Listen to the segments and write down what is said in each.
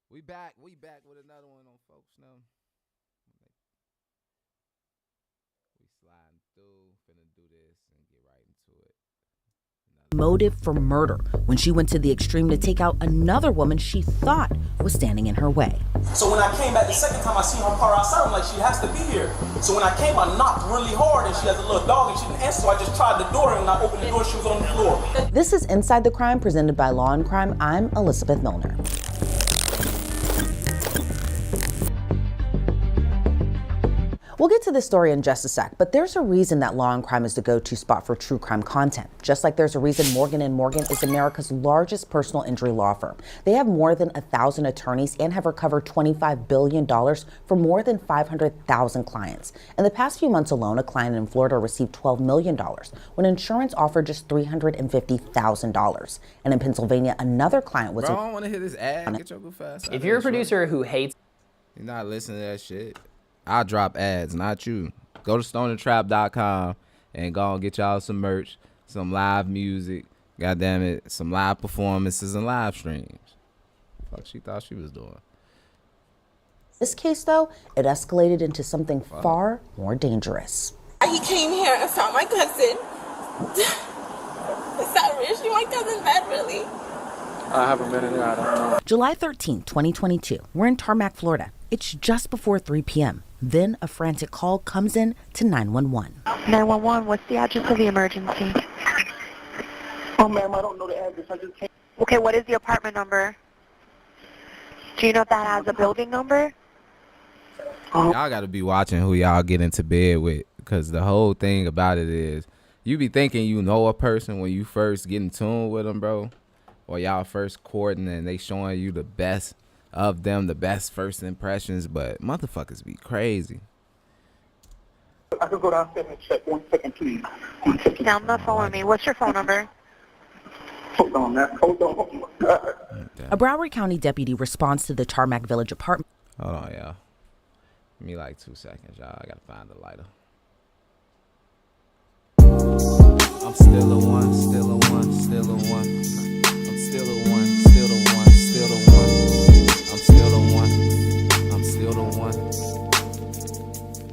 We back with another one on folks now. We sliding through, finna do this and get right into it. Motive for murder when she went to the extreme to take out another woman she thought was standing in her way. So when I came back the second time, I seen her car outside. I'm like, she has to be here. So when I came, I knocked really hard, and she has a little dog, and she didn't answer. So I just tried the door, and when I opened the door, she was on the floor. This is Inside the Crime, presented by Law and Crime. I'm Elizabeth Milner. We'll get to this story in just a sec, but there's a reason that Law and Crime is the go-to spot for true crime content. Just like there's a reason Morgan & Morgan is America's largest personal injury law firm. They have more than 1,000 attorneys and have recovered $25 billion for more than 500,000 clients. In the past few months alone, a client in Florida received $12 million when insurance offered just $350,000. And in Pennsylvania, another client was... Bro, I don't want to hear this ad. Get your goof ass. If you're a producer who hates... You're not listening to that shit. I drop ads, not you. Go to stonertrap.com and go and get y'all some merch, some live music, goddamn it, some live performances and live streams. Fuck she thought she was doing. This case, though, it escalated into something far more dangerous. He came here and found my cousin. Is that really my cousin bad, really? I haven't been in there, I don't know. July 13, 2022. We're in Tarmac, Florida. It's just before 3 p.m. Then a frantic call comes in to 911. 911, what's the address of the emergency? Oh, ma'am, I don't know the address. I just came. Okay, what is the apartment number? Do you know if that has a building number? Y'all gotta be watching who y'all get into bed with, because the whole thing about it is you be thinking you know a person when you first get in tune with them, bro, or y'all first courting and they showing you the best of them, the best first impressions, but motherfuckers be crazy. I could go downstairs and check. 1 second, please. Stay on the phone with me. What's your phone number? Hold on, man. Hold on. Oh, my God. A Broward County deputy responds to the Tarmac Village apartment. Hold on, y'all. Give me like 2 seconds, y'all. I gotta find the lighter. I'm still the one, still the one, still the one. I'm still the one, still the one, still the one. I'm still the one. I'm still the one.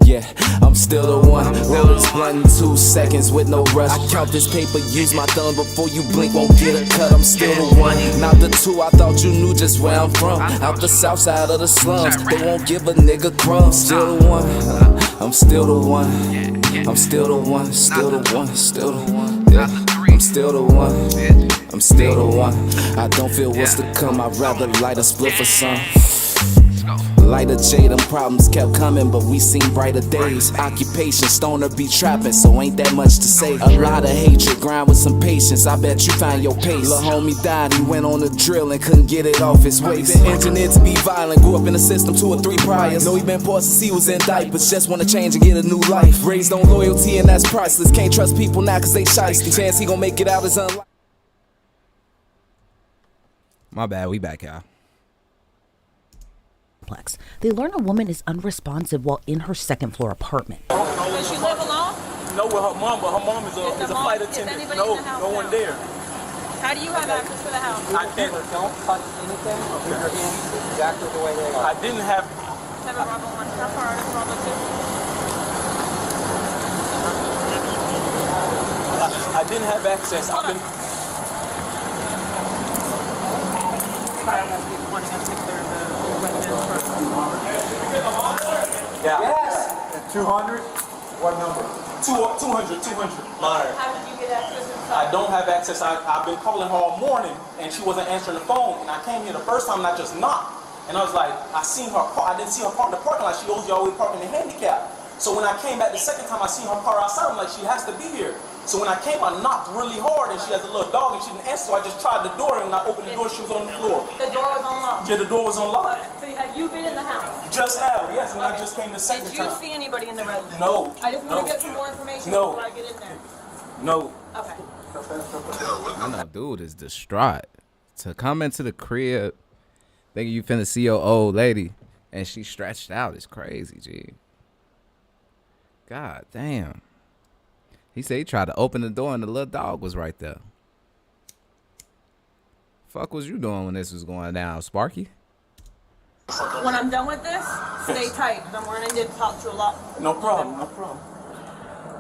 Yeah, I'm still the one. Roll this blunt in 2 seconds with no rush. I count this paper, use my thumb before you blink, won't get a cut. I'm still the one, not the two. I thought you knew just where I'm from. Out the south side of the slums, they won't give a nigga crumbs. Still the one, I'm still the one. I'm still the one, still the one, still the one. Yeah, I'm still the one. I'm still the one. I don't feel what's to come. I'd rather light a split for some. Light a J, them problems kept coming, but we seen brighter days. Occupation, stoner be trapping, so ain't that much to say. A lot of hatred, grind with some patience. I bet you find your pace. Lil' homie died, he went on a drill and couldn't get it off his waist. Been engineered to be violent, grew up in the system 2 or 3 priors. Know he been poor since he was in diapers, just wanna change and get a new life. Raised on loyalty and that's priceless. Can't trust people now cause they shiesty. Chance he gon' make it out is unlikely. My bad, we back, y'all. They learn a woman is unresponsive while in her second-floor apartment. Does she live alone? No, with her mom, but her mom is a flight attendant. No, no one there. How do you have access to the house? I can't. Don't touch anything. Leave your hands exactly the way they are. I didn't have. 7 Bravo 1. How far is Bravo 2? I didn't have access. I've been. Yeah. Yes. 200? What number? 200. Monitor. How did you get access inside? I don't have access. I've been calling her all morning, and she wasn't answering the phone. And I came here the first time, and I just knocked. And I was like, I seen her car. I didn't see her park in the parking lot. She always parking the handicap. So when I came back the second time, I seen her car outside. I'm like, she has to be here. So when I came, I knocked really hard, and she has a little dog, and she didn't answer. So I just tried the door, and when I opened the door, she was on the floor. The door was unlocked. Yeah, the door was unlocked. So have you been in the house? Just have, yes, and I just came the second Did you time. see anybody in the residence? No. I just want to get some more information No. before I get in there. No. Okay. I know, dude is distraught. To come into the crib thinking you finna see your old lady and she stretched out is crazy, G. God damn. He said he tried to open the door and the little dog was right there. Fuck was you doing when this was going down, Sparky? When I'm done with this, stay tight. I'm running to talk to a lot. No problem, no problem.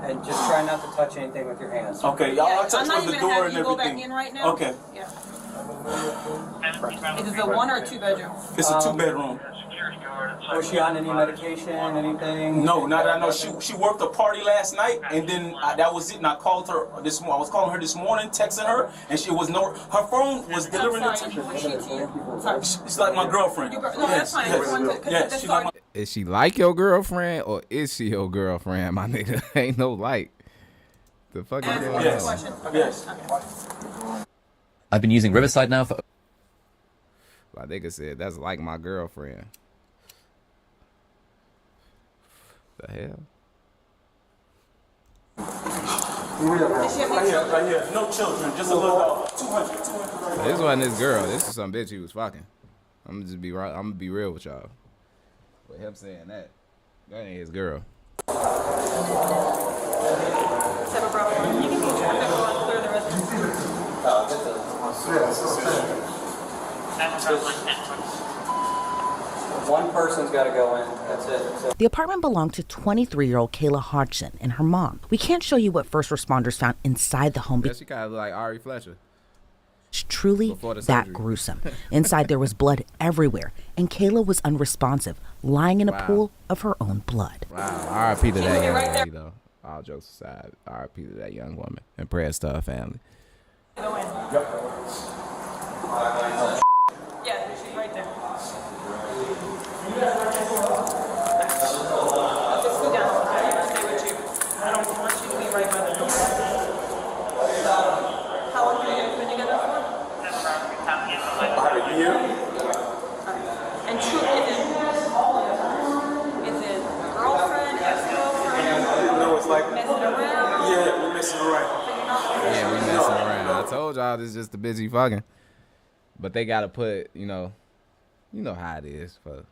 And just try not to touch anything with your hands. Okay, y'all Yeah, touch I'm not with the even door having and you go back everything. in right now. Okay. Yeah. Is it a 1 or a 2 bedroom? It's a 2-bedroom. Was she on any medication, anything? No, not that I know. She worked a party last night, and then that was it. And I called her this morning. I was calling her this morning, texting her, and she was no. Her phone was delivering I'm it sorry. to Who is she to you? Sorry. It's like my girlfriend. No, that's fine. I just wanted to, Yes, she's like my. Is she like your girlfriend or is she your girlfriend, my nigga? Ain't no like. The fuck is going Yes. on? question. Okay. Yes. I've been using Riverside now for My nigga said that's like my girlfriend. The hell? Does she have any children? Right here. No children. Just a little dog. 200 right This wasn't his girl. This is some bitch he was fucking. I'm gonna just be right. I'm gonna be real with y'all. With him saying that ain't his girl. 7 Bravo 1. You can go check that one. Clear the residence. One person's got to go in. That's it. So The apartment belonged to 23-year-old Kayla Hodgson and her mom. We can't show you what first responders found inside the home Yeah, because she kind of look like Ari Fletcher. it's truly Before the that surgery. gruesome. Inside there was blood everywhere, and Kayla was unresponsive, lying in a Wow. pool of her own blood. Wow. R.I.P. to that young right there. lady, though. All jokes aside, R.I.P. to that young woman. And prayers to her family. Go in. Yeah, she's right there. Okay, scoot down. I need to stay with you. I don't want you to be right by the door. How long have you guys been together for? About a year. And true, is it girlfriend, ex-girlfriend, No, it's like messing around? yeah, we're messing around. Yeah, we messing around. I told y'all this is just a busy fucking. But they gotta put, you know how it is for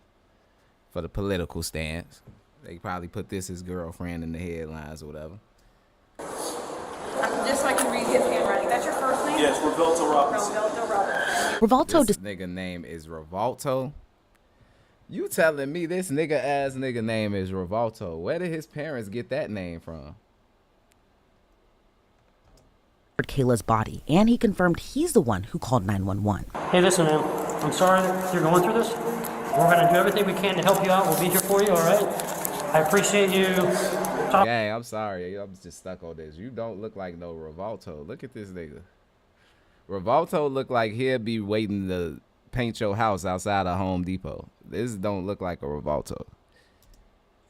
the political stance. They probably put this as girlfriend in the headlines or whatever. Just so I can read his handwriting. That's your first name? Yes, Roberto Robinson. Roberto Robinson. Rivalto This nigga name is Rivalto. You telling me this nigga ass nigga name is Rivalto? Where did his parents get that name from? Kayla's body, and he confirmed he's the one who called 911. Hey, listen, man. I'm sorry that you're going through this. We're going to do everything we can to help you out. We'll be here for you, all right? I appreciate you. Gang, I'm sorry. I'm just stuck on this. You don't look like no Rivalto. Look at this nigga. Rivalto look like he'll be waiting to paint your house outside of Home Depot. This don't look like a Rivalto.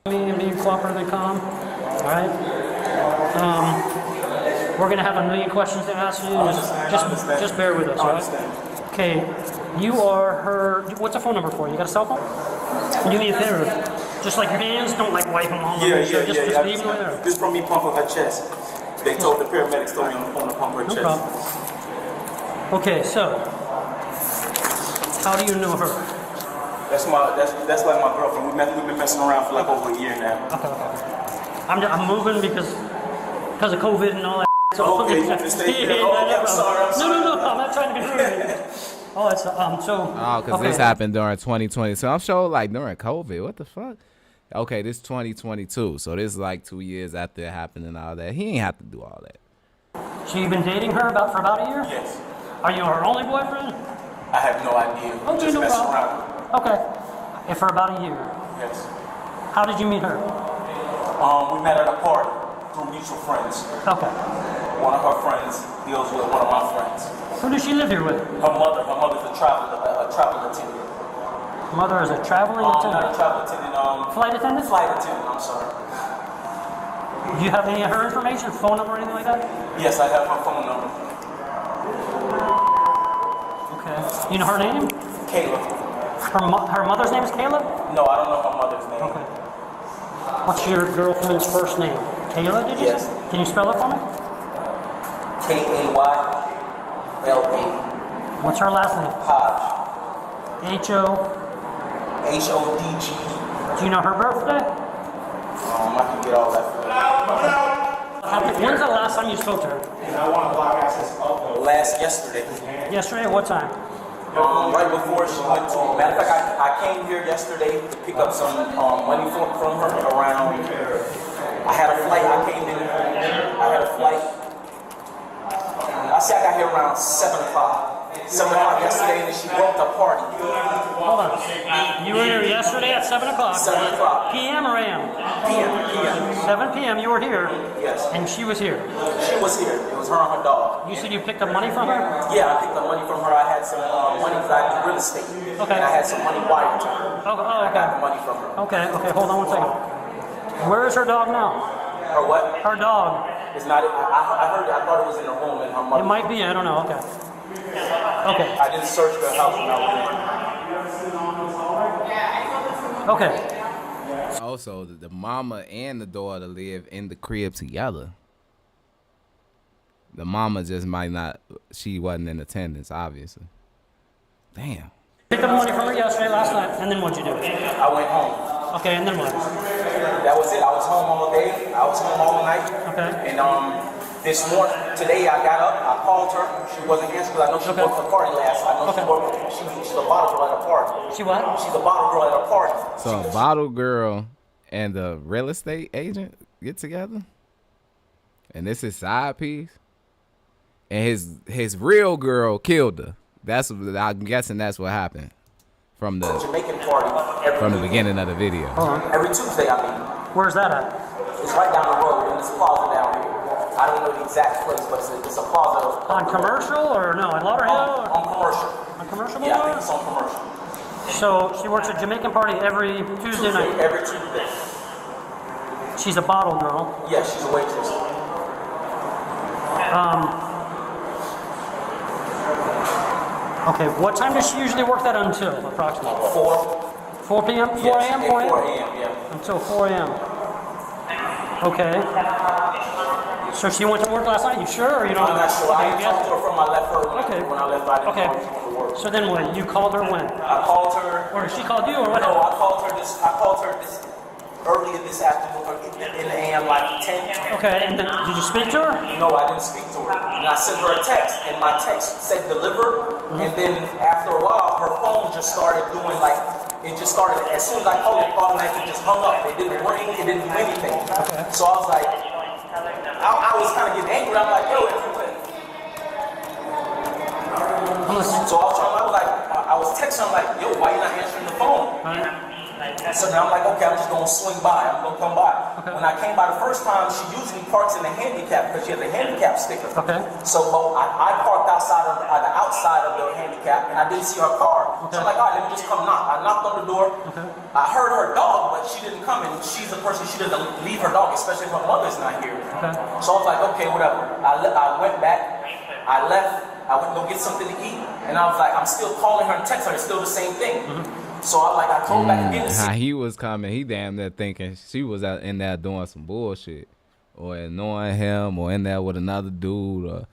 Me and being cooperative and calm, all right? We're going to have a million questions to ask you. Just bear with us, all right? Okay, you are her. What's a phone number for you? You got a cell phone? Do me a favor. Just like your hands, don't like wipe them all over. Yeah. Just leave them there. This from me pumping her chest. They told the paramedics told me on the pump her No chest. problem. Okay, so how do you know her? That's like my girlfriend. We've been messing around for like over a year now. I'm moving because of COVID and all that. So Okay, you want to stay here? Yeah, Oh, okay, I'm sorry. No, I'm not trying to be rude. Oh, it's so. Oh, because this happened during 2020. So I'm sure like during COVID. What the fuck? Okay, this 2022. So this is like 2 years after it happened and all that. He ain't have to do all that. So you've been dating her for about a year? Yes. Are you her only boyfriend? I have no idea. Okay, Just no messing problem. around. Okay. And for about a year. Yes. How did you meet her? We met at a party through mutual friends. Okay. One of her friends deals with one of my friends. Who does she live here with? Her mother's a travel attendant. Mother is a traveling Not a attendant. travel attendant. Flight attendant? Flight attendant. I'm sorry. Do you have any of her information, phone number or anything like that? Yes, I have her phone number. Okay. You know her name? Kayla. Her mother's name is Caleb? No, I don't know her mother's name. Okay. What's your girlfriend's first name? Kayla, did you Yes. say? Can you spell it for me? Kayla. What's her last name? Hodge. Hodge. Do you know her birthday? I can get all that for you. When's the last time you spoke to her? Last yesterday. Yesterday, what time? Right before she went to, matter of fact, I came here yesterday to pick up some money from her around, I had a flight, I came in, I had a flight, I say I got here around 7 o'clock. 7 o'clock yesterday, and then she broke the party. Hold on. You were here yesterday at 7 o'clock. 7 o'clock. PM or AM? PM. 7 PM, you were here. Yes. And she was here. She was here. It was her and her dog. You said you picked up money from her? Yeah, I picked up money from her. I had some money because I do real estate. Okay. And I had some money wired to her. Oh, I okay. got the money from her. Okay, hold on one second. Where is her dog now? Her what? Her dog. It's not. I heard. I thought it was in her room, and her mother. It might be, I don't know, okay. Okay. I didn't search her house when I was Okay. Also, the mama and the daughter live in the crib together. The mama just might not. She wasn't in attendance, obviously. Damn. Picked up money from her yesterday, last night, and then what'd you do? I went home. Okay, and then what? That was it. I was home all day. I was home all night. Okay. And this morning, today I got up. I called her. She wasn't answering because I know she worked the party last. I know she worked. She's a bottle girl at a party. She what? She's a bottle girl at a party. So a bottle girl and the real estate agent get together, and this is side piece. And his real girl killed her. I'm guessing that's what happened from the Jamaican party from the beginning of the video. Every Tuesday, I mean. Where's that at? It's right down the road in this plaza down here. I don't know the exact place, but it's a plaza. On Commercial or no? In Lauderhill? On Commercial. On Commercial? Yeah, I think it's on Commercial. So she works at Jamaican party every Tuesday night. Every Tuesday. She's a bottle girl. Yeah, she's a waitress. Okay, what time does she usually work that until, approximately? 4. 4 p.m.? 4 Yes, a.m.? 4 a.m., yeah. Until 4 a.m. Okay. So she went to work last night, you sure? Or you don't? I'm not sure. I talked to her from my left her when I left. I didn't know she went to work. So then what? You called her when? I called her. Or she called you or what? No, I called her this earlier this afternoon in the AM like 10. Okay, and then did you speak to her? No, I didn't speak to her. And I sent her a text, and my text said deliver. And then after a while, her phone just started doing like, it just started, as soon as I called it, automatically just hung up. It didn't ring, it didn't do anything. Okay. So I was like, I was kind of getting angry. I'm like, yo, so I was texting her, I'm like, yo, why you not answering the phone? So now I'm like, okay, I'm just gonna swing by. I'm gonna come by. Okay. When I came by the first time, she usually parks in the handicap because she has a handicap sticker. Okay. So I parked outside of the handicap and I didn't see her car. Okay. So I'm like, all right, let me just come knock. I knocked on the door. Okay. I heard her dog, but she didn't come in. She's a person, she doesn't leave her dog, especially if her mother's not here. Okay. So I was like, okay, whatever. I went back. I left. I went to go get something to eat, and I was like, I'm still calling her and texting her. It's still the same thing. So I told back again. How he was coming, he damn near thinking she was out in there doing some bullshit, or annoying him, or in there with another dude, or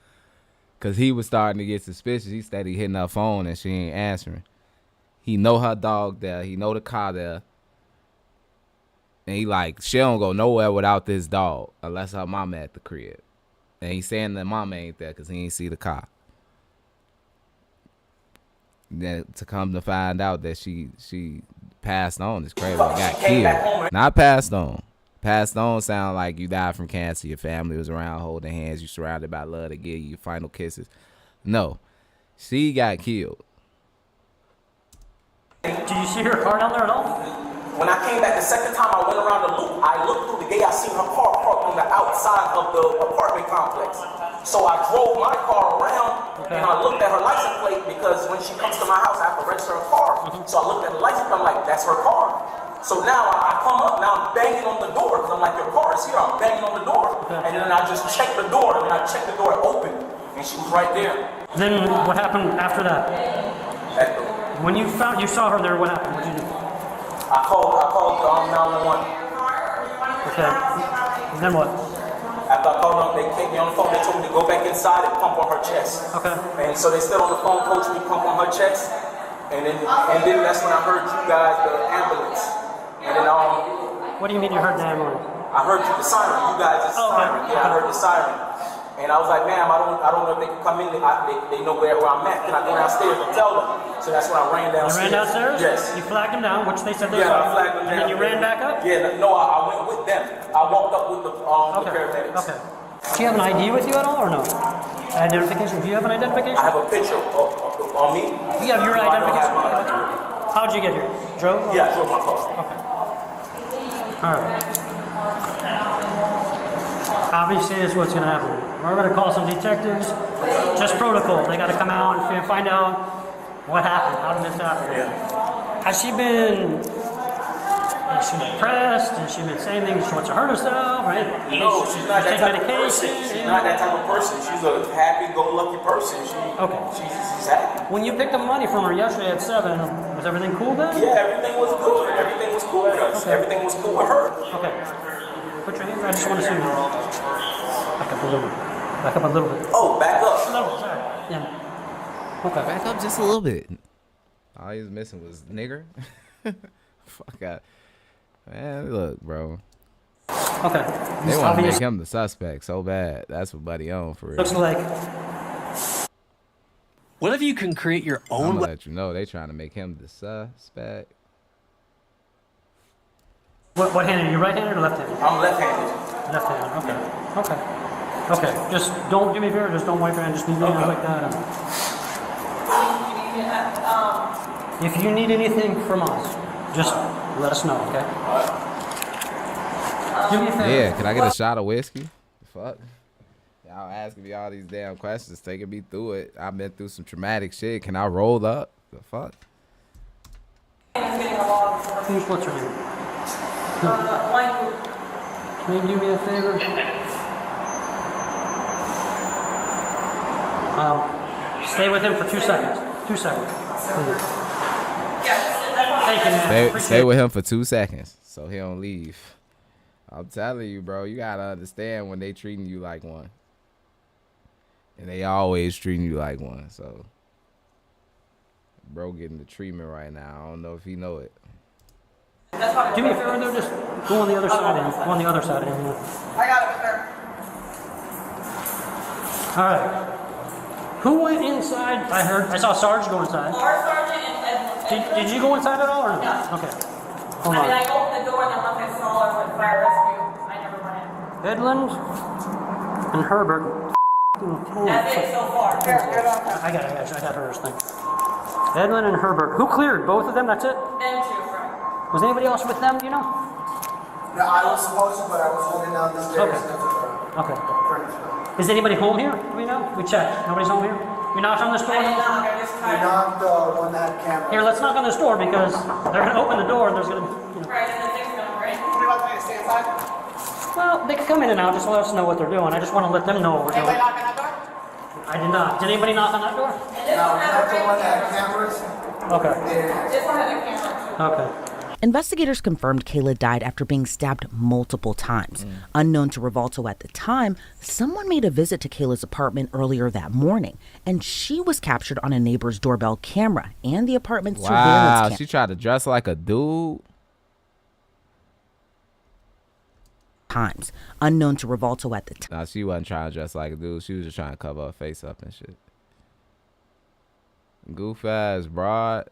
cause he was starting to get suspicious. He steady hitting her phone and she ain't answering. He know her dog there. He know the car there. And he like, she don't go nowhere without this dog unless her mama at the crib. And he saying that mama ain't there because he ain't see the car. Then to come to find out that she passed on is crazy. Got killed. Not passed on. Passed on sound like you died from cancer. Your family was around holding hands. You surrounded by love to give you final kisses. No. She got killed. Did you see her car down there at all? When I came back the second time I went around the loop, I looked through the gate, I seen her car parked on the outside of the apartment complex. So I drove my car around and I looked at her license plate because when she comes to my house, I have to register her car. So I looked at the license plate, I'm like, that's her car. So now I come up, now I'm banging on the door because I'm like, your car is here, I'm banging on the door. And then I just checked the door, and I checked the door open, and she was right there. Then what happened after that? When you saw her there, what happened? What did you do? I called 911. Okay. And then what? After I called them, they kept me on the phone. They told me to go back inside and pump on her chest. Okay. And so they stood on the phone, coached me, pump on her chest. And then that's when I heard you guys, the ambulance. And then What do you mean you heard the ambulance? I heard the siren. You guys, the siren. Yeah, I heard the siren. And I was like, ma'am, I don't know if they can come in. They know where I'm at. Can I go downstairs and tell them? So that's when I ran downstairs. You ran downstairs? Yes. You flagged them down, which they said they Yeah, were. I flagged them down. And then you ran back up? Yeah, no, I went with them. I walked up with the paramedics. Okay. Do you have an ID with you at all or no? Identification? Do you have an identification? I have a picture on me. You have your identification? How'd you get here? Drove? Yeah, I drove my car. Okay. All right. Obviously, this is what's going to happen. We're going to call some detectives. Just protocol. They got to come out and find out what happened. How did this happen? Yeah. Has she been depressed? Has she been saying things? She wants to hurt herself, right? No, she's not that type of person. Medication? She's not that type of person. She's a happy-go-lucky person. She's happy. When you picked up money from her yesterday at 7, was everything cool then? Yeah, everything was good. Everything was cool with us. Okay. Everything was cool with her. Okay. Put your hands. I just want to see you. Back up a little bit. Back up a little bit. Oh, back up. A little bit. Sorry. Yeah. Okay. Back up just a little bit. All he was missing was nigger. Fuck out. Man, look, bro. Okay. They want to make him the suspect so bad. That's what Buddy on for real. Looks like. What if you can create your I'm own? gonna let you know they trying to make him the suspect. What hand are you? Right-handed or left-handed? I'm left-handed. Left-handed. Okay. Okay. Okay. Just don't do me a favor. Just don't wipe your hand. Just leave your hands like that. If you need anything from us, just let us know. Okay. Do me a favor. Yeah, can I get a shot of whiskey? Fuck. Y'all asking me all these damn questions, taking me through it. I've been through some traumatic shit. Can I roll up? The fuck? What's her name? Can you do me a favor? Stay with him for 2 seconds. 2 seconds. Thank you, man. Stay with him for 2 seconds so he don't leave. I'm telling you, bro, you gotta understand when they treating you like one. And they always treating you like one, so. Bro getting the treatment right now. I don't know if he know it. Do me a favor though, just go on the other side of him. Go on the other side of him. I got it, sir. Alright. Who went inside? I saw Sarge go inside. Our sergeant and Edmund. Did you go inside at all or no? No. Okay. Hold I mean, I on. opened the door and then once I saw her with fire rescue, I never went in. Edlund and Herbert. That's it so far. Here, I got hers thing. Edlund and Herbert. Who cleared? Both of them? That's it? Them two, right? Was anybody else with them, do you know? No, I was supposed to, but I was holding down the stairs. Okay. Is anybody home here? Do we know? We checked. Nobody's home here? We knocked on this door? I did knock, I just We tried. knocked on that camera. Here, let's knock on this door because they're going to open the door and there's going to, Right, and the thing's gonna break. You want me to stay inside? Well, they can come in and out. Just let us know what they're doing. I just want to let them know what we're doing. Anybody knock on that door? I did not. Did anybody knock on that door? And this No, one has a that's the ring one that camera. cameras. Okay. This one has a camera too. Okay. Investigators confirmed Kayla died after being stabbed multiple times. Unknown to Rivalto at the time, someone made a visit to Kayla's apartment earlier that morning, and she was captured on a neighbor's doorbell camera and the apartment's surveillance Wow, camera. she tried to dress like a dude. Times. Unknown to Rivalto at the time. Nah, she wasn't trying to dress like a dude. She was just trying to cover her face up and shit. Goof ass broad.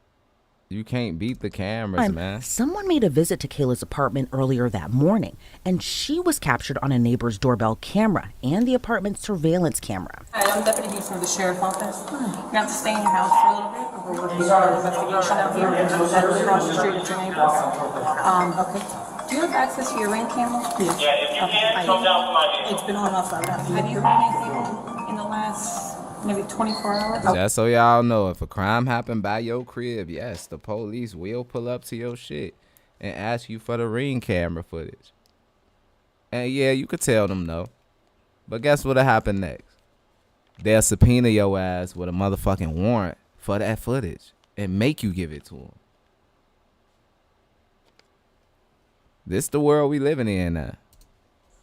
You can't beat the cameras, man. Someone made a visit to Kayla's apartment earlier that morning, and she was captured on a neighbor's doorbell camera and the apartment's surveillance camera. Hi, I'm Deputy Hughes from the Sheriff's Office. You're going to have to stay in your house for a little bit. We're working on an investigation out here. That's across the street at your neighbor's. Okay. Do you have access to your ring camera? Yes. Yeah, if you can, come down from my vehicle. It's been on off. Have you heard anything in the last maybe 24 hours? Just so y'all know, if a crime happened by your crib, yes, the police will pull up to your shit and ask you for the ring camera footage. And yeah, you could tell them no. But guess what'll happen next? They'll subpoena your ass with a motherfucking warrant for that footage and make you give it to them. This the world we living in now.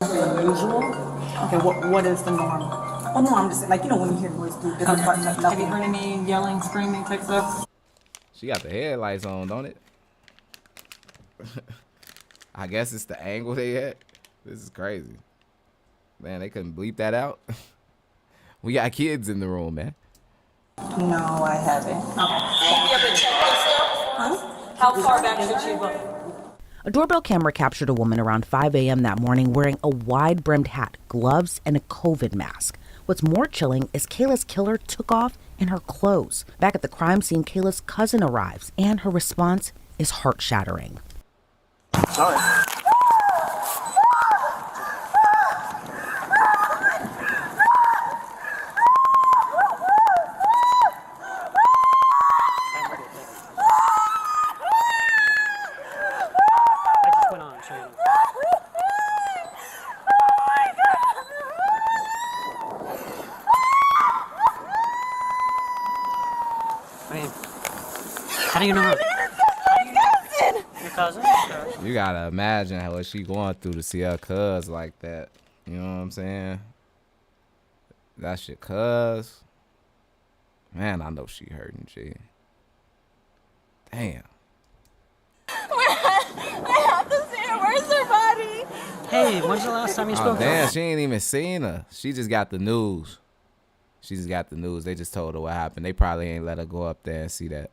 Unusual? Okay, what is the norm? Oh no, I'm just like, you know, when you hear noise through different parts. Have you heard any yelling, screaming type stuff? She got the headlights on, don't it? I guess it's the angle they at. This is crazy. Man, they couldn't bleep that out. We got kids in the room, man. No, I haven't. Okay. You have a checklist still? Huh? How far back should you go? A doorbell camera captured a woman around 5 a.m. that morning wearing a wide-brimmed hat, gloves, and a COVID mask. What's more chilling is Kayla's killer took off in her clothes. Back at the crime scene, Kayla's cousin arrives, and her response is heart-shattering. Sorry. How do you know her? Your cousin? You gotta imagine what she going through to see her cuz like that. You know what I'm saying? That's your cuz. Man, I know she hurting, G. Damn. I have to see her. Where's her body? Hey, when's the last time you spoke to her? Damn, she ain't even seen her. She just got the news. She just got the news. They just told her what happened. They probably ain't let her go up there and see that.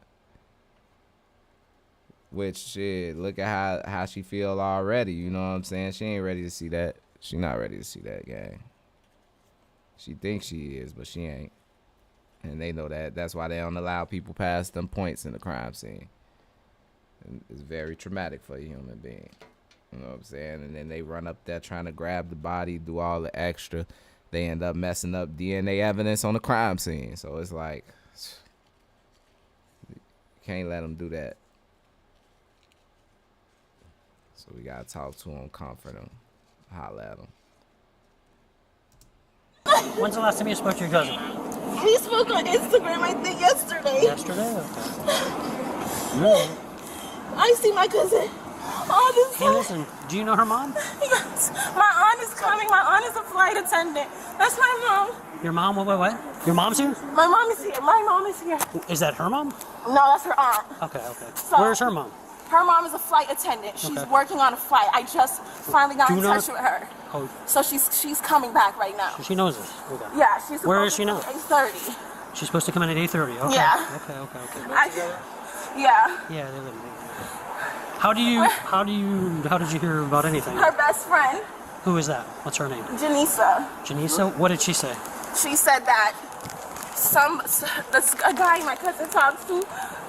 Which, shit, look at how she feel already. You know what I'm saying? She ain't ready to see that. She not ready to see that, gang. She thinks she is, but she ain't. And they know that. That's why they don't allow people past them points in the crime scene. And it's very traumatic for a human being. You know what I'm saying? And then they run up there trying to grab the body, do all the extra. They end up messing up DNA evidence on the crime scene. So it's like, you can't let them do that. So we gotta talk to him, comfort him, holler at him. When's the last time you spoke to your cousin? We spoke on Instagram, I think, yesterday. Yesterday? Okay. I see my cousin all this Hey, time. listen, do you know her mom? Yes. My aunt is coming. My aunt is a flight attendant. That's my mom. Your mom? What? Your mom's here? My mom is here. My mom is here. Is that her mom? No, that's her aunt. Okay. So- Where's her mom? Her mom is a flight attendant. She's Okay. working on a flight. I just finally got Do in you know touch her- with her. Oh, So she's coming back right now. she knows this. Okay. Yeah, she's Where is supposed she to now? be 8:30. She's supposed to come in at 8:30. Okay. Yeah. Okay. Yeah. Yeah, they live in How did you hear about anything? Her best friend, Who is that? What's her name? Janisa. Janisa? What did she say? She said that a guy my cousin talks to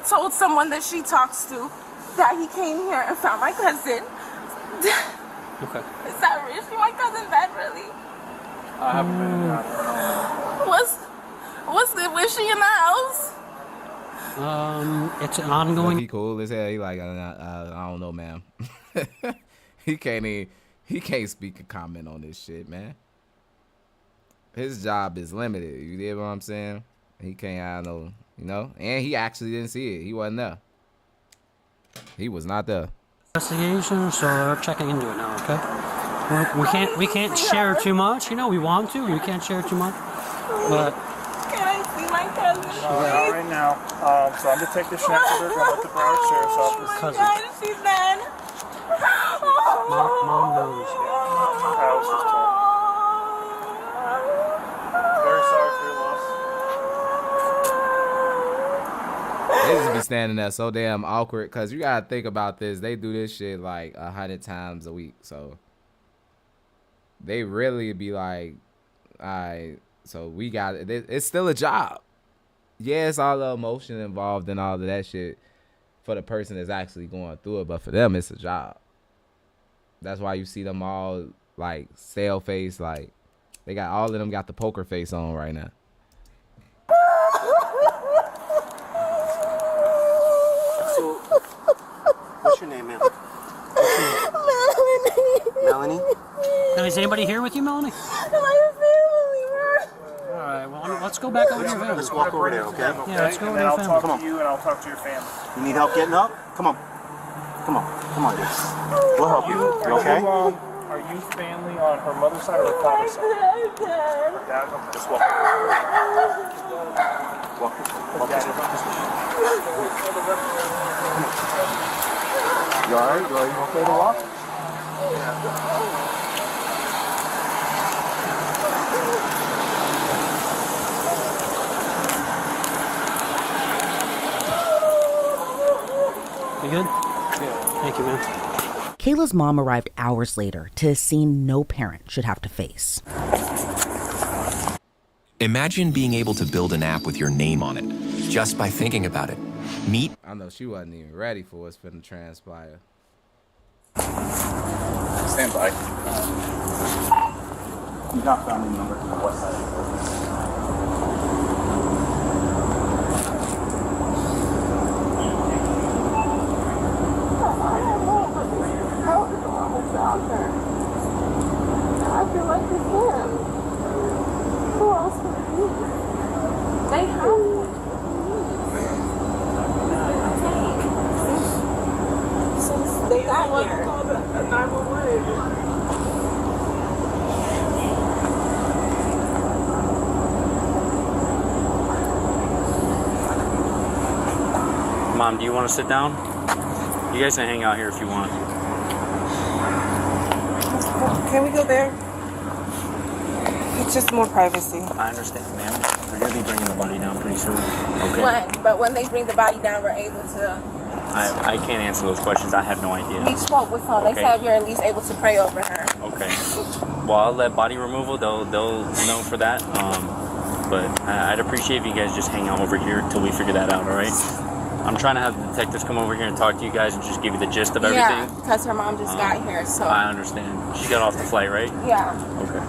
told someone that she talks to that he came here and found my cousin. Okay. Is that really my cousin? That really? I haven't been in that. Was she in the house? It's an ongoing. He cool as hell. He like, I don't know, ma'am. He can't speak a comment on this shit, man. His job is limited. You get what I'm saying? He can't have no, and he actually didn't see it. He wasn't there. He was not there. Investigation, so we're checking into it now. Okay. We can't share too much. We want to. We can't share too much, but. Can I see my cousin? Not right now. So I'm Detective Shepherd. I'm at the Broward Sheriff's Office. Oh my God, she's dead. Mom knows. I was just told. Very sorry for your loss. They just be standing there so damn awkward because you gotta think about this. They do this shit like 100 times a week, so they really be like, all right, so we got it. It's still a job. Yeah, it's all the emotion involved and all of that shit for the person that's actually going through it, but for them, it's a job. That's why you see them all like stale face, like they got all of them got the poker face on right now. So, what's your name, ma'am? Melanie. Now, is anybody here with you, Melanie? My family. All right. Well, let's go back over to your family. Let's walk over there, okay? Yeah, let's go And over to then your I'll family. talk to you and I'll talk to your family. You need help getting up? Come on, dude. We'll help you. You okay? Are you family on her mother's side or her father's side? Her dad? Okay. Just walk. Walk. Dad is You all right? You okay to walk? Thank you, man. Kayla's mom arrived hours later to a scene no parent should have to face. Imagine being able to build an app with your name on it, just by thinking about it. Meet. I know she wasn't even ready for what's finna transpire. Stand by. You got family number from the west side of the building. I feel like it's him. Who else would it be? They have since they got here. Call the 911. Mom, do you want to sit down? You guys can hang out here if you want. Can we go there? It's just more privacy. I understand, ma'am. We're going to be bringing the body down pretty soon. Okay. But when they bring the body down, we're able to. I can't answer those questions. I have no idea. We spoke with them. They said you're at least able to pray over her. Okay. Well, I'll let body removal. They'll know for that. But I'd appreciate if you guys just hang out over here until we figure that out. All right. I'm trying to have the detectives come over here and talk to you guys and just give you the gist of everything. Yeah, because her mom just got here, so. I understand. She got off the flight, right? Yeah. Okay.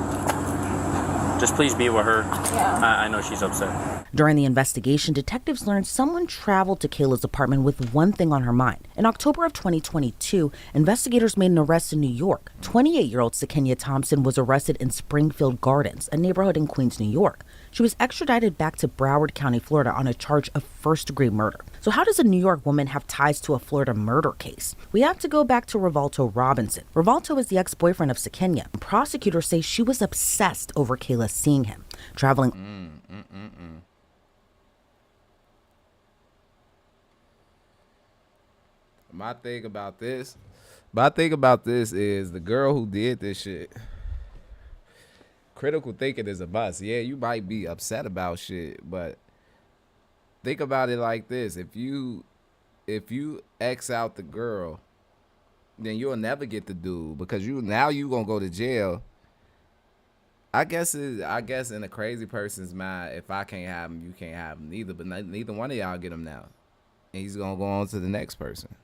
Just please be with her. Yeah. I know she's upset. During the investigation, detectives learned someone traveled to Kayla's apartment with one thing on her mind. In October of 2022, investigators made an arrest in New York. 28-year-old Sakenya Thompson was arrested in Springfield Gardens, a neighborhood in Queens, New York. She was extradited back to Broward County, Florida on a charge of first-degree murder. So how does a New York woman have ties to a Florida murder case? We have to go back to Rivalto Robinson. Rivalto is the ex-boyfriend of Sakenya. Prosecutors say she was obsessed over Kayla seeing him, traveling. My thing about this is the girl who did this shit. Critical thinking is a must. Yeah, you might be upset about shit, but think about it like this: if you X out the girl, then you'll never get the dude because you gonna go to jail. I guess in a crazy person's mind, if I can't have him, you can't have him neither. But neither one of y'all get him now, and he's gonna go on to the next person,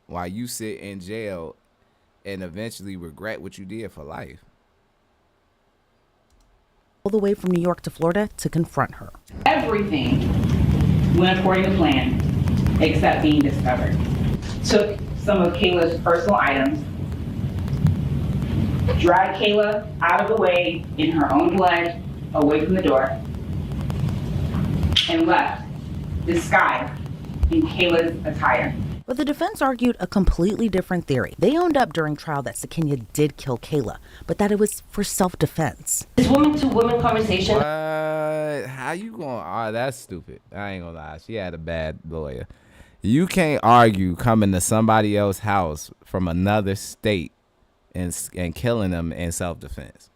while you sit in jail and eventually regret what you did for life. All the way from New York to Florida to confront her. Everything went according to plan, except being discovered. Took some of Kayla's personal items, dragged Kayla out of the way in her own blood, away from the door, and left, disguised in Kayla's attire. But the defense argued a completely different theory. They owned up during trial that Sakenya did kill Kayla, but that it was for self-defense. This woman-to-woman conversation. What? How you gonna? That's stupid. I ain't gonna lie. She had a bad lawyer. You can't argue coming to somebody else's house from another state and killing them in self-defense.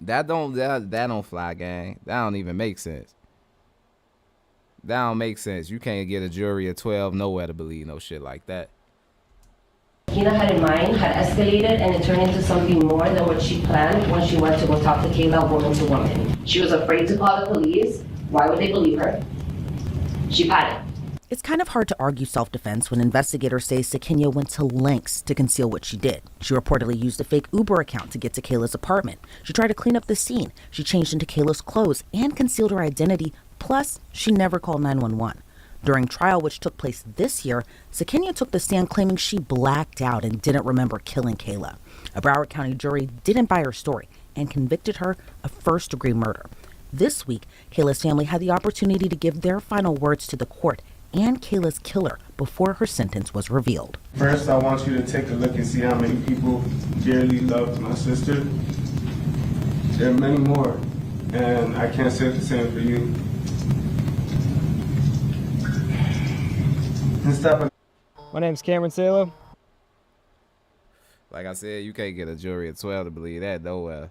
That don't fly, gang. That don't even make sense. That don't make sense. You can't get a jury of 12 nowhere to believe no shit like that. Kayla had in mind had escalated and it turned into something more than what she planned when she went to go talk to Kayla woman to woman. She was afraid to call the police. Why would they believe her? She panicked. It's kind of hard to argue self-defense when investigators say Sakenya went to lengths to conceal what she did. She reportedly used a fake Uber account to get to Kayla's apartment. She tried to clean up the scene. She changed into Kayla's clothes and concealed her identity. Plus, she never called 911. During trial, which took place this year, Sakenya took the stand claiming she blacked out and didn't remember killing Kayla. A Broward County jury didn't buy her story and convicted her of first-degree murder. This week, Kayla's family had the opportunity to give their final words to the court and Kayla's killer before her sentence was revealed. First, I want you to take a look and see how many people dearly loved my sister. There are many more, and I can't say the same for you. My name's Cameron Salo. Like I said, you can't get a jury of 12 to believe that nowhere.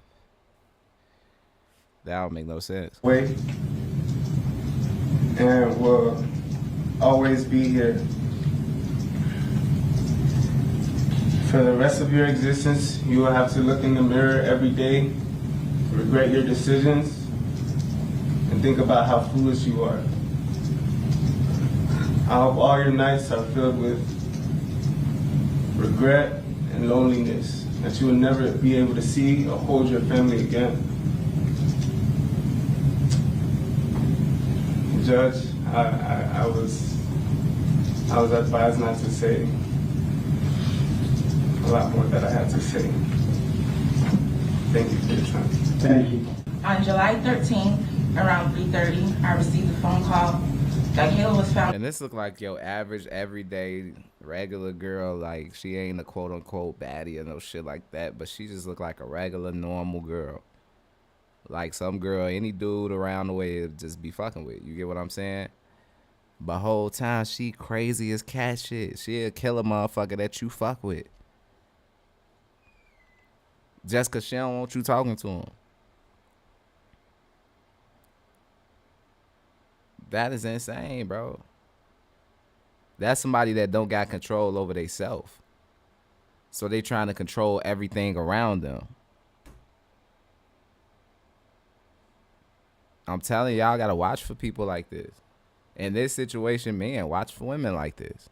That don't make no sense. Wait, and we'll always be here. For the rest of your existence, you will have to look in the mirror every day, regret your decisions, and think about how foolish you are. I hope all your nights are filled with regret and loneliness, that you will never be able to see or hold your family again. Judge, I was advised not to say a lot more that I had to say. Thank you for your time. Thank you. On July 13th, around 3:30, I received a phone call that Kayla was found. And this look like your average, everyday, regular girl. Like, she ain't a quote-unquote baddie or no shit like that, but she just look like a regular, normal girl. Like some girl, any dude around the way would just be fucking with. You get what I'm saying? But whole time, she crazy as cat shit. She a killer motherfucker that you fuck with. Just because she don't want you talking to him. That is insane, bro. That's somebody that don't got control over they self. So they trying to control everything around them. I'm telling y'all gotta watch for people like this. In this situation, man, watch for women like this.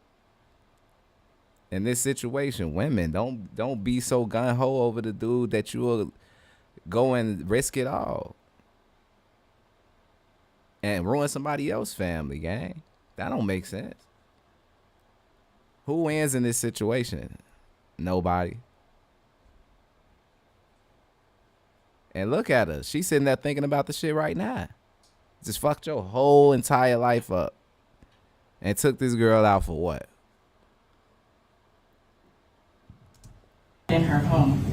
In this situation, women, don't be so gung-ho over the dude that you will go and risk it all. And ruin somebody else's family, gang. That don't make sense. Who wins in this situation? Nobody. And look at her. She's sitting there thinking about the shit right now. Just fucked your whole entire life up. And took this girl out for what? In her home.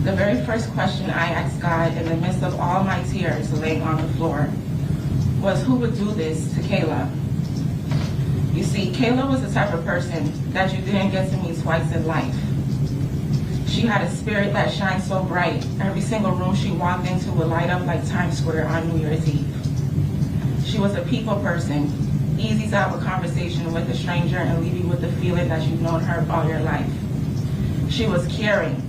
The very first question I asked God in the midst of all my tears laying on the floor was, who would do this to Kayla? You see, Kayla was the type of person that you didn't get to meet twice in life. She had a spirit that shined so bright, every single room she walked into would light up like Times Square on New Year's Eve. She was a people person, easy to have a conversation with a stranger and leave you with the feeling that you've known her all your life. She was caring,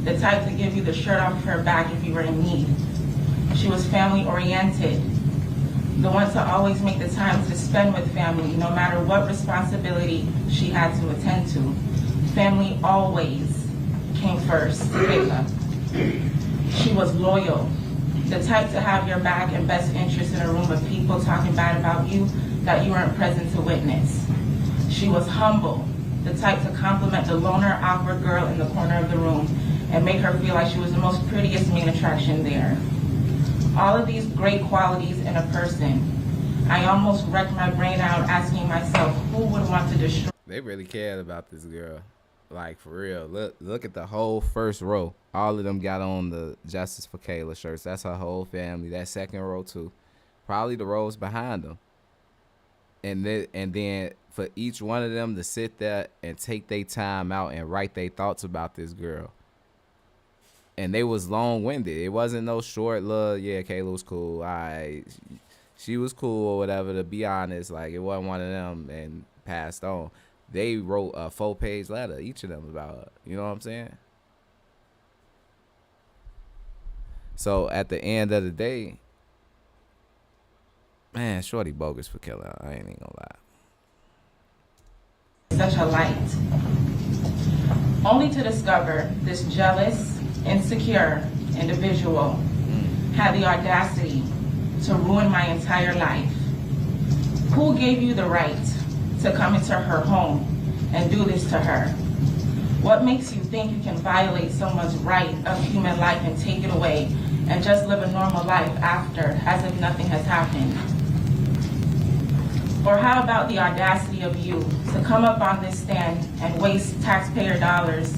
the type to give you the shirt off her back if you were in need. She was family oriented, the one to always make the time to spend with family, no matter what responsibility she had to attend to. Family always came first, Kayla. She was loyal, the type to have your back and best interest in a room of people talking bad about you that you weren't present to witness. She was humble, the type to compliment the loner, awkward girl in the corner of the room and make her feel like she was the most prettiest main attraction there. All of these great qualities in a person, I almost wrecked my brain out asking myself, who would want to destroy? They really cared about this girl. Like, for real. Look at the whole first row. All of them got on the Justice for Kayla shirts. That's her whole family. That second row, too. Probably the rows behind them. And then for each one of them to sit there and take their time out and write their thoughts about this girl. And they was long-winded. It wasn't no short little, yeah, Kayla was cool. She was cool or whatever, to be honest. Like, it wasn't one of them and passed on. They wrote a 4-page letter, each of them, about her. You know what I'm saying? So, at the end of the day, man, shorty bogus for killing. I ain't even gonna lie. Such a light. Only to discover this jealous, insecure individual had the audacity to ruin my entire life. Who gave you the right to come into her home and do this to her? What makes you think you can violate someone's right of human life and take it away and just live a normal life after, as if nothing has happened? Or how about the audacity of you to come up on this stand and waste taxpayer dollars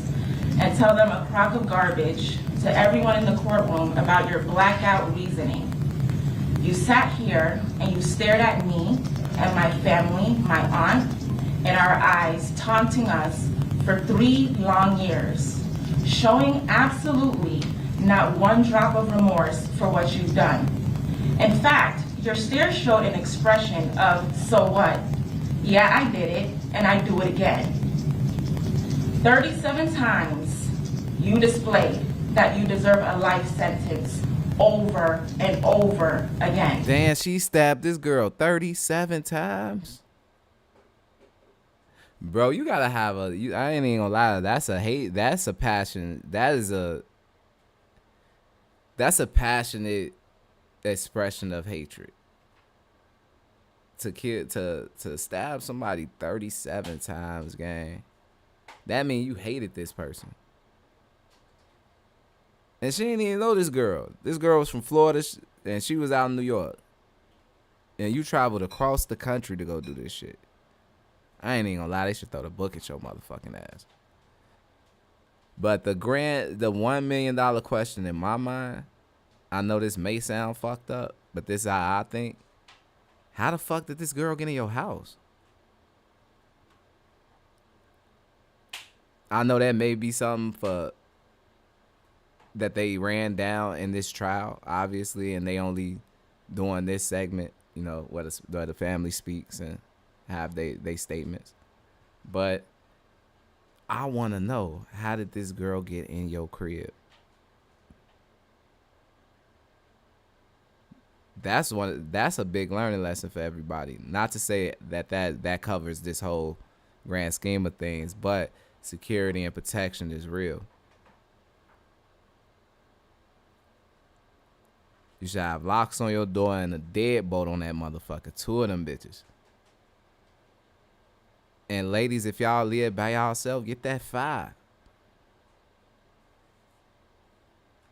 and tell them a crock of garbage to everyone in the courtroom about your blackout reasoning? You sat here and you stared at me and my family, my aunt, in our eyes, taunting us for 3 long years, showing absolutely not one drop of remorse for what you've done. In fact, your stare showed an expression of, so what? Yeah, I did it, and I do it again. 37 times you displayed that you deserve a life sentence over and over again. Damn, she stabbed this girl 37 times. Bro, you gotta have I ain't even gonna lie, that's a hate, that's a passion, that's a passionate expression of hatred. To stab somebody 37 times, gang. That means you hated this person. And she didn't even know this girl. This girl was from Florida and she was out in New York. And you traveled across the country to go do this shit. I ain't even gonna lie, they should throw the book at your motherfucking ass. But the $1 million question in my mind, I know this may sound fucked up, but this is how I think. How the fuck did this girl get in your house? I know that may be something that they ran down in this trial, obviously, and they only doing this segment, you know, where the family speaks and have they statements. But I want to know, how did this girl get in your crib? That's a big learning lesson for everybody. Not to say that covers this whole grand scheme of things, but security and protection is real. You should have locks on your door and a deadbolt on that motherfucker. 2 of them bitches. And ladies, if y'all live by yourself, get that 5.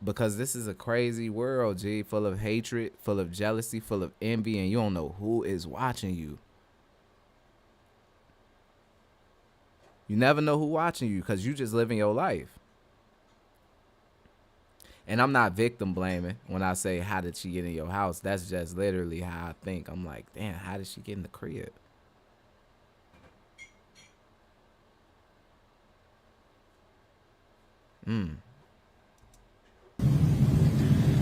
Because this is a crazy world, G, full of hatred, full of jealousy, full of envy, and you don't know who is watching you. You never know who watching you because you just living your life. And I'm not victim blaming when I say, how did she get in your house? That's just literally how I think. I'm like, damn, how did she get in the crib?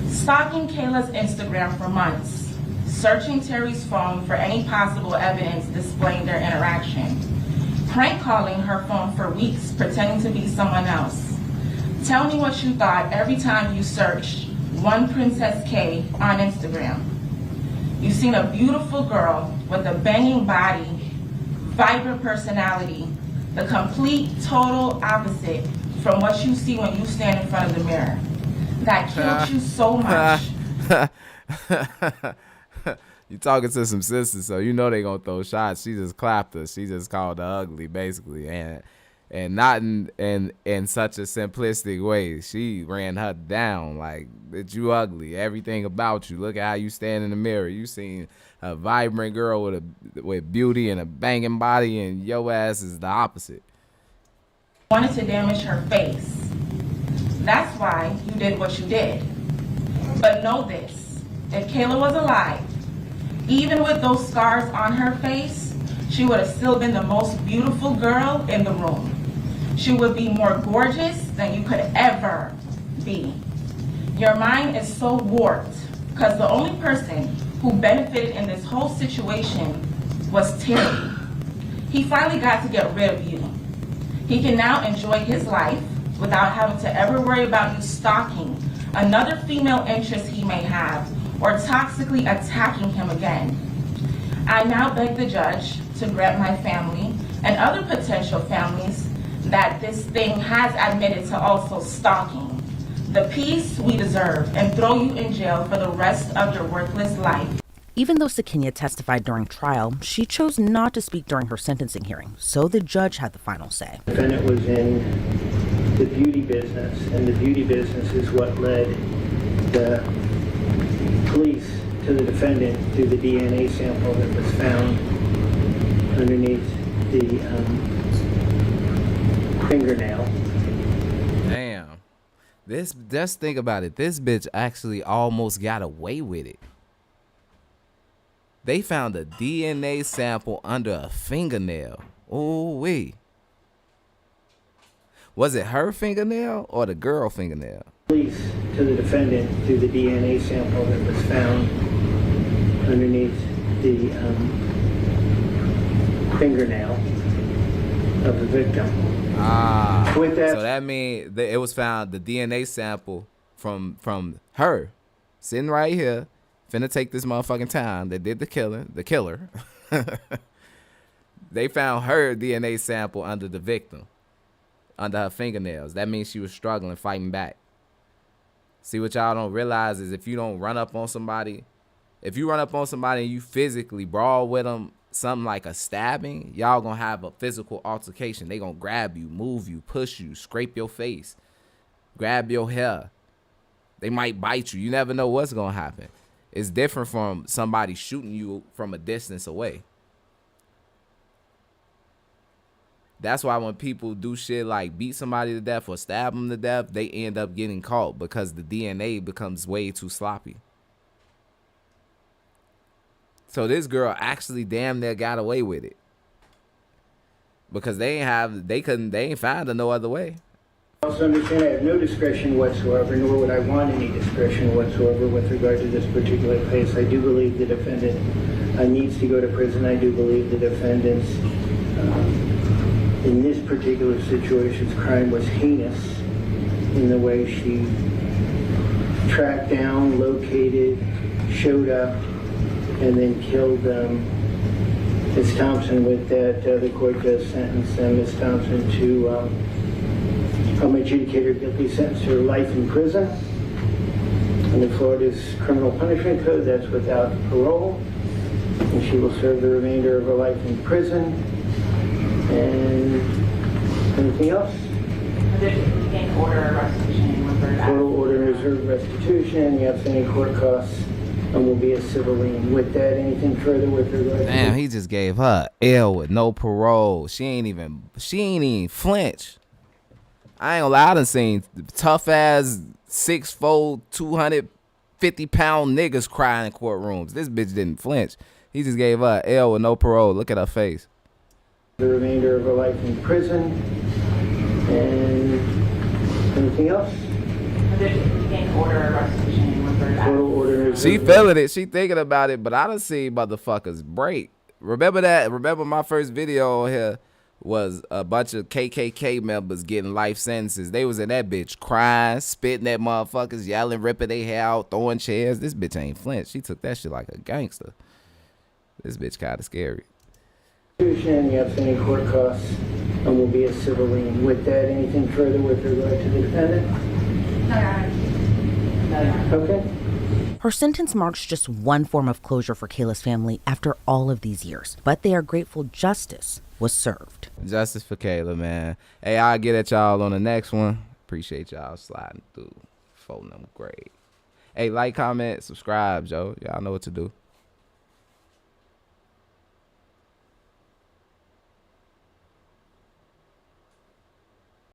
Stalking Kayla's Instagram for months, searching Terry's phone for any possible evidence displaying their interaction, prank calling her phone for weeks pretending to be someone else. Tell me what you thought every time you searched One Princess K on Instagram. You've seen a beautiful girl with a banging body, vibrant personality, the complete, total opposite from what you see when you stand in front of the mirror. That killed you so much. You talking to some sisters, so you know they gonna throw shots. She just clapped her. She just called her ugly, basically, and not in such a simplistic way. She ran her down like, bitch, you ugly. Everything about you. Look at how you stand in the mirror. You seen a vibrant girl with beauty and a banging body, and your ass is the opposite. Wanted to damage her face. That's why you did what you did. But know this, if Kayla was alive, even with those scars on her face, she would have still been the most beautiful girl in the room. She would be more gorgeous than you could ever be. Your mind is so warped because the only person who benefited in this whole situation was Terry. He finally got to get rid of you. He can now enjoy his life without having to ever worry about you stalking another female interest he may have or toxically attacking him again. I now beg the judge to grant my family and other potential families that this thing has admitted to also stalking the peace we deserve and throw you in jail for the rest of your worthless life. Even though Sakinia testified during trial, she chose not to speak during her sentencing hearing, so the judge had the final say. The defendant was in the beauty business, and the beauty business is what led the police to the defendant through the DNA sample that was found underneath the fingernail. Damn. Just think about it. This bitch actually almost got away with it. They found a DNA sample under a fingernail. Oh, wait. Was it her fingernail or the girl fingernail? Police to the defendant through the DNA sample that was found underneath the fingernail of the victim. With that, So that means that it was found the DNA sample from her, sitting right here, finna take this motherfucking time that did the killer. They found her DNA sample under the victim, under her fingernails. That means she was struggling, fighting back. See, what y'all don't realize is if you don't run up on somebody, if you run up on somebody and you physically brawl with them, something like a stabbing, y'all gonna have a physical altercation. They gonna grab you, move you, push you, scrape your face, grab your hair. They might bite you. You never know what's gonna happen. It's different from somebody shooting you from a distance away. That's why when people do shit like beat somebody to death or stab them to death, they end up getting caught because the DNA becomes way too sloppy. So this girl actually damn near got away with it because they ain't find her no other way. I also understand I have no discretion whatsoever, nor would I want any discretion whatsoever with regard to this particular case. I do believe the defendant needs to go to prison. I do believe the defendant's in this particular situation's crime was heinous in the way she tracked down, located, showed up, and then killed Ms. Thompson. With that, the court does sentence Ms. Thompson to adjudicator guilty sentence to life in prison. Under Florida's criminal punishment code, that's without parole. And she will serve the remainder of her life in prison. And anything else? Court will order reserve restitution. The outstanding court costs will be a civil lien. With that, anything further with regard to... Damn, he just gave her L with no parole. She ain't even flinch. I ain't gonna lie, I done seen tough ass 6'4", 250-pound niggas cry in courtrooms. This bitch didn't flinch. He just gave her L with no parole. Look at her face. The remainder of her life in prison. And anything else? She feeling it. She thinking about it. But I done seen motherfuckers break. Remember that? Remember my first video on here was a bunch of KKK members getting life sentences. They was in that bitch crying, spitting at motherfuckers, yelling, ripping their hair out, throwing chairs. This bitch ain't flinch. She took that shit like a gangster. This bitch kind of scary. The outstanding court costs will be a civil lien. With that, anything further with regard to the defendant? No. Okay. Her sentence marks just one form of closure for Kayla's family after all of these years, but they are grateful justice was served. Justice for Kayla, man. Hey, I'll get at y'all on the next one. Appreciate y'all sliding through. Phone them great. Hey, like, comment, subscribe, Joe. Y'all know what to do.